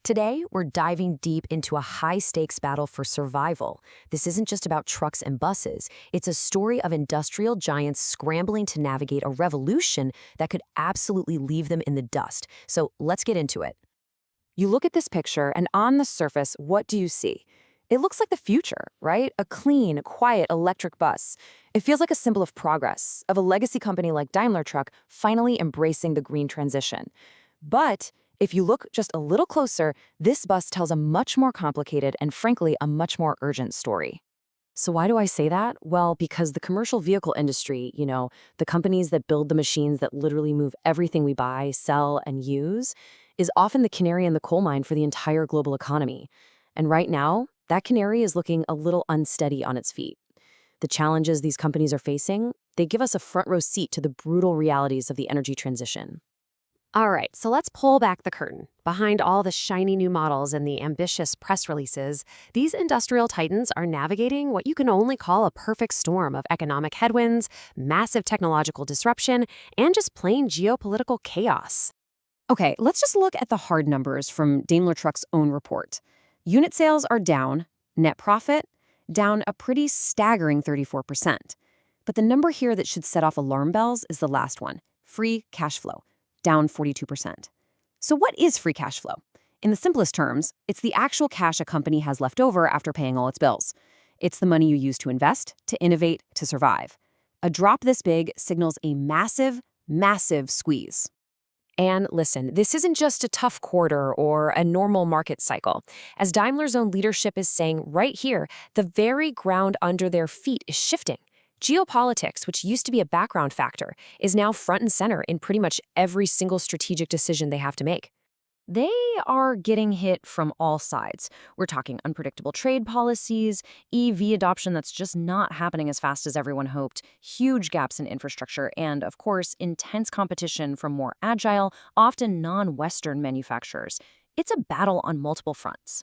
Today, we're diving deep into a high-stakes battle for survival. This isn't just about trucks and buses. It's a story of industrial giants scrambling to navigate a revolution that could absolutely leave them in the dust. So let's get into it. You look at this picture, and on the surface, what do you see? It looks like the future, right? A clean, quiet electric bus. It feels like a symbol of progress, of a legacy company like Daimler Truck finally embracing the green transition. But if you look just a little closer, this bus tells a much more complicated and, frankly, a much more urgent story. So why do I say that? Well, because the commercial vehicle industry, the companies that build the machines that literally move everything we buy, sell, and use, is often the canary in the coal mine for the entire global economy. And right now, that canary is looking a little unsteady on its feet. The challenges these companies are facing, they give us a front row seat to the brutal realities of the energy transition. All right, so let's pull back the curtain. Behind all the shiny new models and the ambitious press releases, these industrial titans are navigating what you can only call a perfect storm of economic headwinds, massive technological disruption, and just plain geopolitical chaos. Okay, let's just look at the hard numbers from Daimler Truck's own report. Unit sales are down, net profit down a pretty staggering 34%. But the number here that should set off alarm bells is the last one, free cash flow, down 42%. So what is free cash flow? In the simplest terms, it's the actual cash a company has left over after paying all its bills. It's the money you use to invest, to innovate, to survive. A drop this big signals a massive, massive squeeze. And listen, this isn't just a tough quarter or a normal market cycle. As Daimler's own leadership is saying right here, the very ground under their feet is shifting. Geopolitics, which used to be a background factor, is now front and center in pretty much every single strategic decision they have to make. They are getting hit from all sides. We're talking unpredictable trade policies, EV adoption that's just not happening as fast as everyone hoped, huge gaps in infrastructure, and, of course, intense competition from more agile, often non-Western manufacturers. It's a battle on multiple fronts.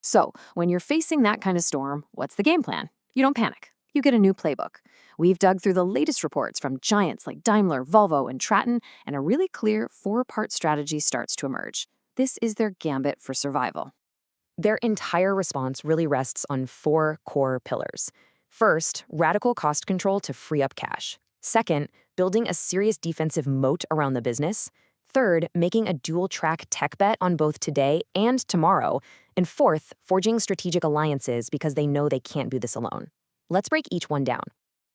So, when you're facing that kind of storm, what's the game plan? You don't panic. You get a new playbook. We've dug through the latest reports from giants like Daimler, Volvo, and Traton, and a really clear four-part strategy starts to emerge. This is their gambit for survival. Their entire response really rests on four core pillars. First, radical cost control to free up cash. Second, building a serious defensive moat around the business. Third, making a dual-track tech bet on both today and tomorrow. And fourth, forging strategic alliances because they know they can't do this alone. Let's break each one down.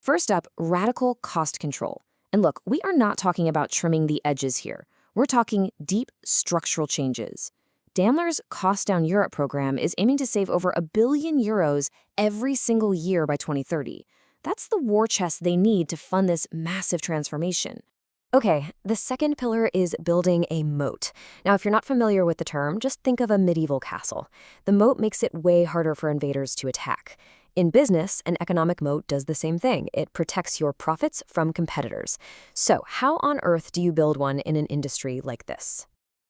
First up, radical cost control. And look, we are not talking about trimming the edges here. We're talking deep structural changes. Daimler's Cost Down Europe program is aiming to save over €1 billion every single year by 2030. That's the war chest they need to fund this massive transformation. Okay, the second pillar is building a moat. Now, if you're not familiar with the term, just think of a medieval castle. The moat makes it way harder for invaders to attack. In business, an economic moat does the same thing. It protects your profits from competitors. So, how on earth do you build one in an industry like this?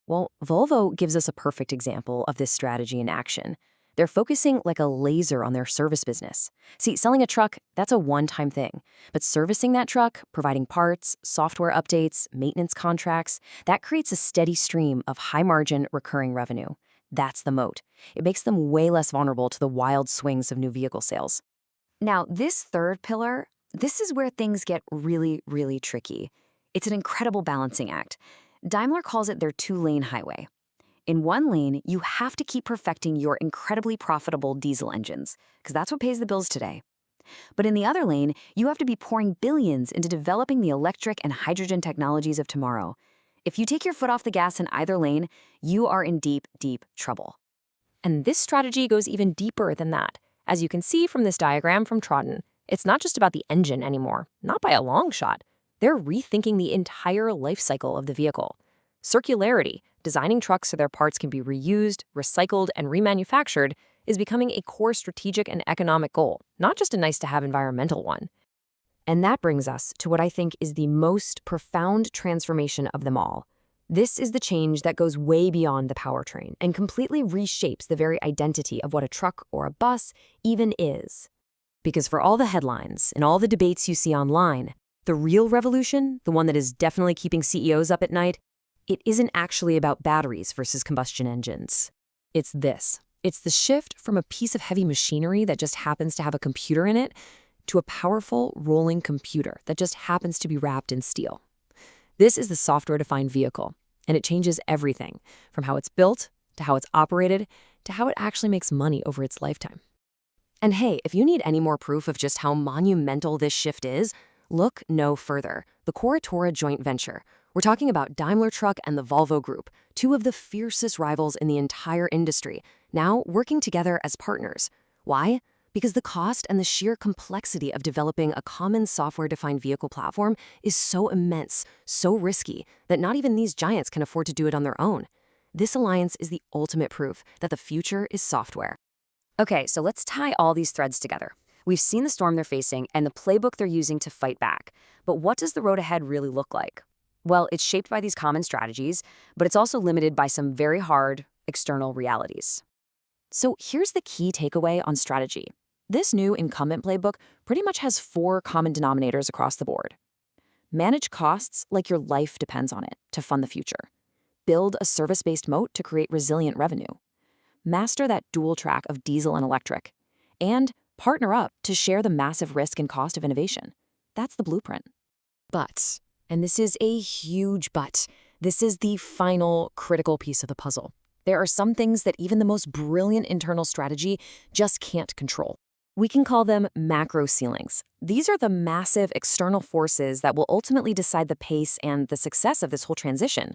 Well, Volvo gives us a perfect example of this strategy in action. They're focusing like a laser on their service business. See, selling a truck, that's a one-time thing. But servicing that truck, providing parts, software updates, maintenance contracts, that creates a steady stream of high-margin, recurring revenue. That's the moat. It makes them way less vulnerable to the wild swings of new vehicle sales. Now, this third pillar, this is where things get really, really tricky. It's an incredible balancing act. Daimler calls it their two-lane highway. In one lane, you have to keep perfecting your incredibly profitable diesel engines, because that's what pays the bills today. But in the other lane, you have to be pouring billions into developing the electric and hydrogen technologies of tomorrow. If you take your foot off the gas in either lane, you are in deep, deep trouble. And this strategy goes even deeper than that. As you can see from this diagram from Traton, it's not just about the engine anymore, not by a long shot. They're rethinking the entire life cycle of the vehicle. Circularity, designing trucks so their parts can be reused, recycled, and remanufactured, is becoming a core strategic and economic goal, not just a nice-to-have environmental one. And that brings us to what I think is the most profound transformation of them all. This is the change that goes way beyond the powertrain and completely reshapes the very identity of what a truck or a bus even is. Because for all the headlines and all the debates you see online, the real revolution, the one that is definitely keeping CEOs up at night, it isn't actually about batteries versus combustion engines. It's this. It's the shift from a piece of heavy machinery that just happens to have a computer in it to a powerful rolling computer that just happens to be wrapped in steel. This is the software-defined vehicle, and it changes everything from how it's built to how it's operated to how it actually makes money over its lifetime. And hey, if you need any more proof of just how monumental this shift is, look no further. The Coretura joint venture. We're talking about Daimler Truck and the Volvo Group, two of the fiercest rivals in the entire industry, now working together as partners. Why? Because the cost and the sheer complexity of developing a common software-defined vehicle platform is so immense, so risky, that not even these giants can afford to do it on their own. This alliance is the ultimate proof that the future is software. Okay, so let's tie all these threads together. We've seen the storm they're facing and the playbook they're using to fight back. But what does the road ahead really look like? Well, it's shaped by these common strategies, but it's also limited by some very hard external realities. So here's the key takeaway on strategy. This new incumbent playbook pretty much has 4 common denominators across the board. Manage costs like your life depends on it to fund the future. Build a service-based moat to create resilient revenue. Master that dual track of diesel and electric. And partner up to share the massive risk and cost of innovation. That's the blueprint. But, and this is a huge but, this is the final critical piece of the puzzle. There are some things that even the most brilliant internal strategy just can't control. We can call them macro ceilings. These are the massive external forces that will ultimately decide the pace and the success of this whole transition.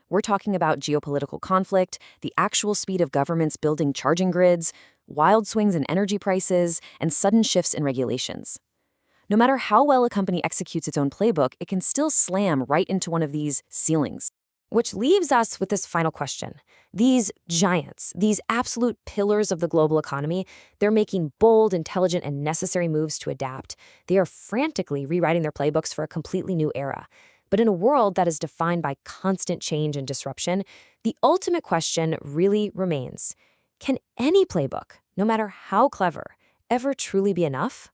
We're talking about geopolitical conflict, the actual speed of governments building charging grids, wild swings in energy prices, and sudden shifts in regulations. No matter how well a company executes its own playbook, it can still slam right into one of these ceilings. Which leaves us with this final question. These giants, these absolute pillars of the global economy, they're making bold, intelligent, and necessary moves to adapt. They are frantically rewriting their playbooks for a completely new era. But in a world that is defined by constant change and disruption, the ultimate question really remains. Can any playbook, no matter how clever, ever truly be enough?